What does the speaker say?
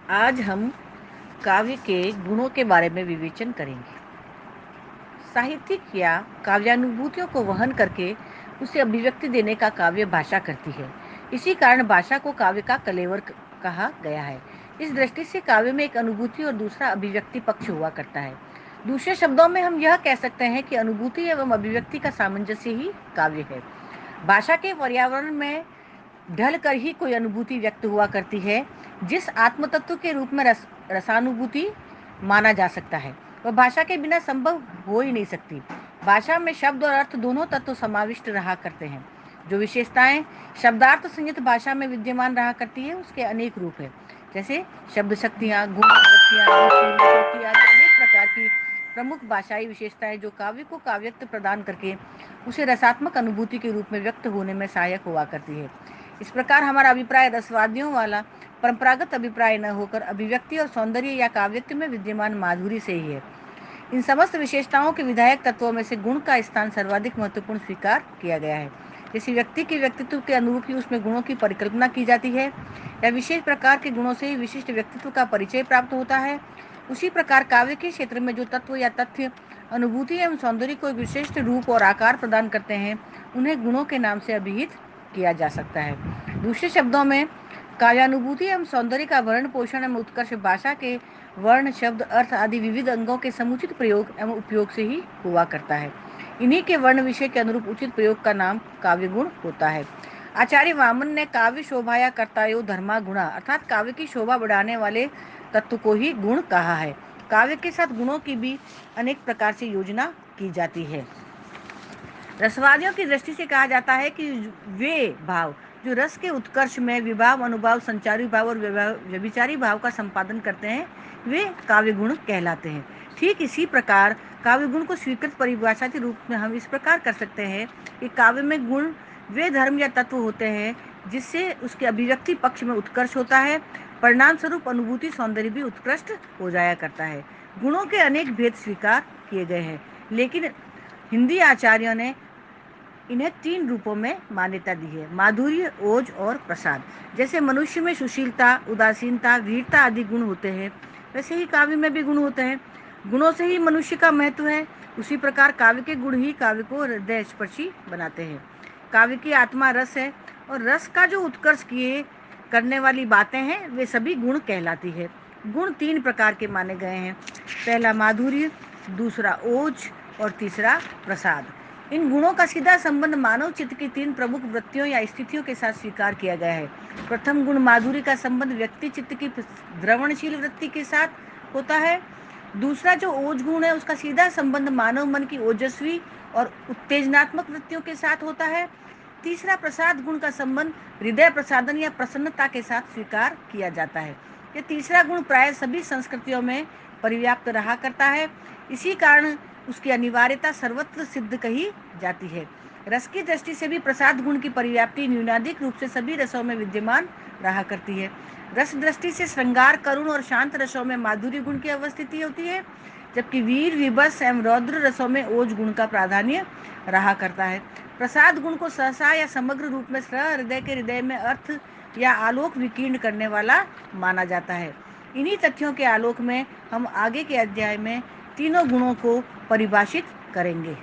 आज हम काव्य के गुणों के बारे में विवेचन करेंगे। साहित्यिक या काव्यानुभूतियों को वहन करके उसे अभिव्यक्ति देने का काव्य भाषा करती है। इसी कारण भाषा को काव्य का कलेवर कहा गया है। इस दृष्टि से काव्य में एक अनुभूति और दूसरा अभिव्यक्ति पक्ष हुआ करता है। दूसरे शब्दों में हम यह कह सकते हैं कि अनुभूति एवं अभिव्यक्ति का सामंजस्य ही काव्य है। भाषा के पर्यावरण में ढल कर ही कोई अनुभूति व्यक्त हुआ करती है, जिस आत्म तत्व के रूप में रसानुभूति माना जा सकता है, वह भाषा के बिना संभव हो ही नहीं सकती। भाषा में शब्द और अर्थ दोनों तत्व समाविष्ट रहा करते हैं। जो विशेषताएं शब्दार्थ संयुक्त भाषा में विद्यमान रहा करती है, उसके अनेक रूप है, जैसे शब्द शक्तियाँ, गुण, वृत्तियाँ, रुचि, आदि अनेक प्रकार की प्रमुख भाषाई विशेषताएं जो काव्य को काव्यत्व प्रदान करके उसे रसात्मक अनुभूति के रूप में व्यक्त होने में सहायक हुआ करती है। इस प्रकार हमारा अभिप्राय रसवादियों वाला परंपरागत अभिप्राय न होकर अभिव्यक्ति और सौंदर्य या काव्यत्व में विद्यमान माधुरी से ही है। इन समस्त विशेषताओं के विधायक तत्वों में से गुण का स्थान सर्वाधिक महत्वपूर्ण स्वीकार किया गया है। किसी व्यक्ति के व्यक्तित्व के अनुरूप ही उसमें गुणों की परिकल्पना की जाती है या विशेष प्रकार के गुणों से ही विशिष्ट व्यक्तित्व का परिचय प्राप्त होता है। उसी प्रकार काव्य के क्षेत्र में जो तत्व या तथ्य अनुभूति एवं सौंदर्य को एक विशिष्ट रूप और आकार प्रदान करते हैं, उन्हें गुणों के नाम से अभिहित किया जा सकता है। दूसरे शब्दों में काव्यानुभूति एवं सौंदर्य का वर्ण पोषण एवं उत्कर्ष भाषा के वर्ण, शब्द, अर्थ आदि विविध अंगों के समुचित प्रयोग एवं उपयोग से ही हुआ करता है। इन्हीं के वर्ण विषय के अनुरूप उचित प्रयोग का नाम काव्य गुण होता है। आचार्य वामन ने काव्य शोभाया कर्तायो धर्मा गुणा अर्थात काव्य की शोभा बढ़ाने वाले तत्व को ही गुण कहा है। काव्य के साथ गुणों की भी अनेक प्रकार से योजना की जाती है। रसवादियों की दृष्टि से कहा जाता है कि वे भाव जो रस के उत्कर्ष में विभाव, अनुभाव, संचारी भाव और व्यभिचारी भाव का संपादन करते हैं, वे काव्य गुण कहलाते हैं। ठीक इसी प्रकार काव्य गुण को स्वीकृत परिभाषा के रूप में हम इस प्रकार कर सकते हैं कि काव्य में गुण वे धर्म या तत्व होते हैं जिससे उसके अभिव्यक्ति पक्ष में उत्कर्ष होता है। परिणाम स्वरूप अनुभूति, सौंदर्य भी उत्कृष्ट हो जाया करता है। गुणों के अनेक भेद स्वीकार किए गए हैं, लेकिन हिंदी आचार्यों ने इन्हें 3 रूपों में मान्यता दी है: माधुर्य, ओज और प्रसाद। जैसे मनुष्य में सुशीलता, उदासीनता, वीरता आदि गुण होते हैं, वैसे ही काव्य में भी गुण होते हैं। गुणों से ही मनुष्य का महत्व है। उसी प्रकार काव्य के गुण ही काव्य को हृदय स्पर्शी बनाते हैं। काव्य की आत्मा रस है और रस का जो उत्कर्ष किए करने वाली बातें हैं, वे सभी गुण कहलाती है। गुण 3 प्रकार के माने गए हैं: पहला माधुर्य, दूसरा ओज और तीसरा प्रसाद। इन गुणों का सीधा संबंध मानव चित्त की 3 प्रमुख वृत्तियों या स्थितियों के साथ स्वीकार किया गया है। प्रथम गुण माधुर्य का संबंध व्यक्ति चित्त की द्रवणशील वृत्ति के साथ होता है। दूसरा जो ओज गुण है, उसका सीधा संबंध मानव मन की ओजस्वी और उत्तेजनात्मक वृत्तियों के साथ होता है। तीसरा प्रसाद गुण का संबंध हृदय प्रसादन या प्रसन्नता के साथ स्वीकार किया जाता है। यह तीसरा गुण प्राय सभी संस्कृतियों में परिव्याप्त रहा करता है। इसी कारण उसकी अनिवार्यता सर्वत्र सिद्ध कही जाती है। रस की दृष्टि से भी प्रसाद गुण की परिव्याप्ति न्यूनाधिक रूप से सभी रसों में विद्यमान रहा करती है। रस दृष्टि से श्रृंगार, करुण और शांत रसों में माधुर्य गुण की अवस्थिति होती है, जबकि वीर, विभत्स एवं रौद्र रसों में ओज गुण का प्राधान्य रहा करता है। प्रसाद गुण को सहसा या समग्र रूप में सहृदय के हृदय में अर्थ या आलोक विकीर्ण करने वाला माना जाता है। इन्हीं तथ्यों के आलोक में हम आगे के अध्याय में तीनों गुणों को परिभाषित करेंगे।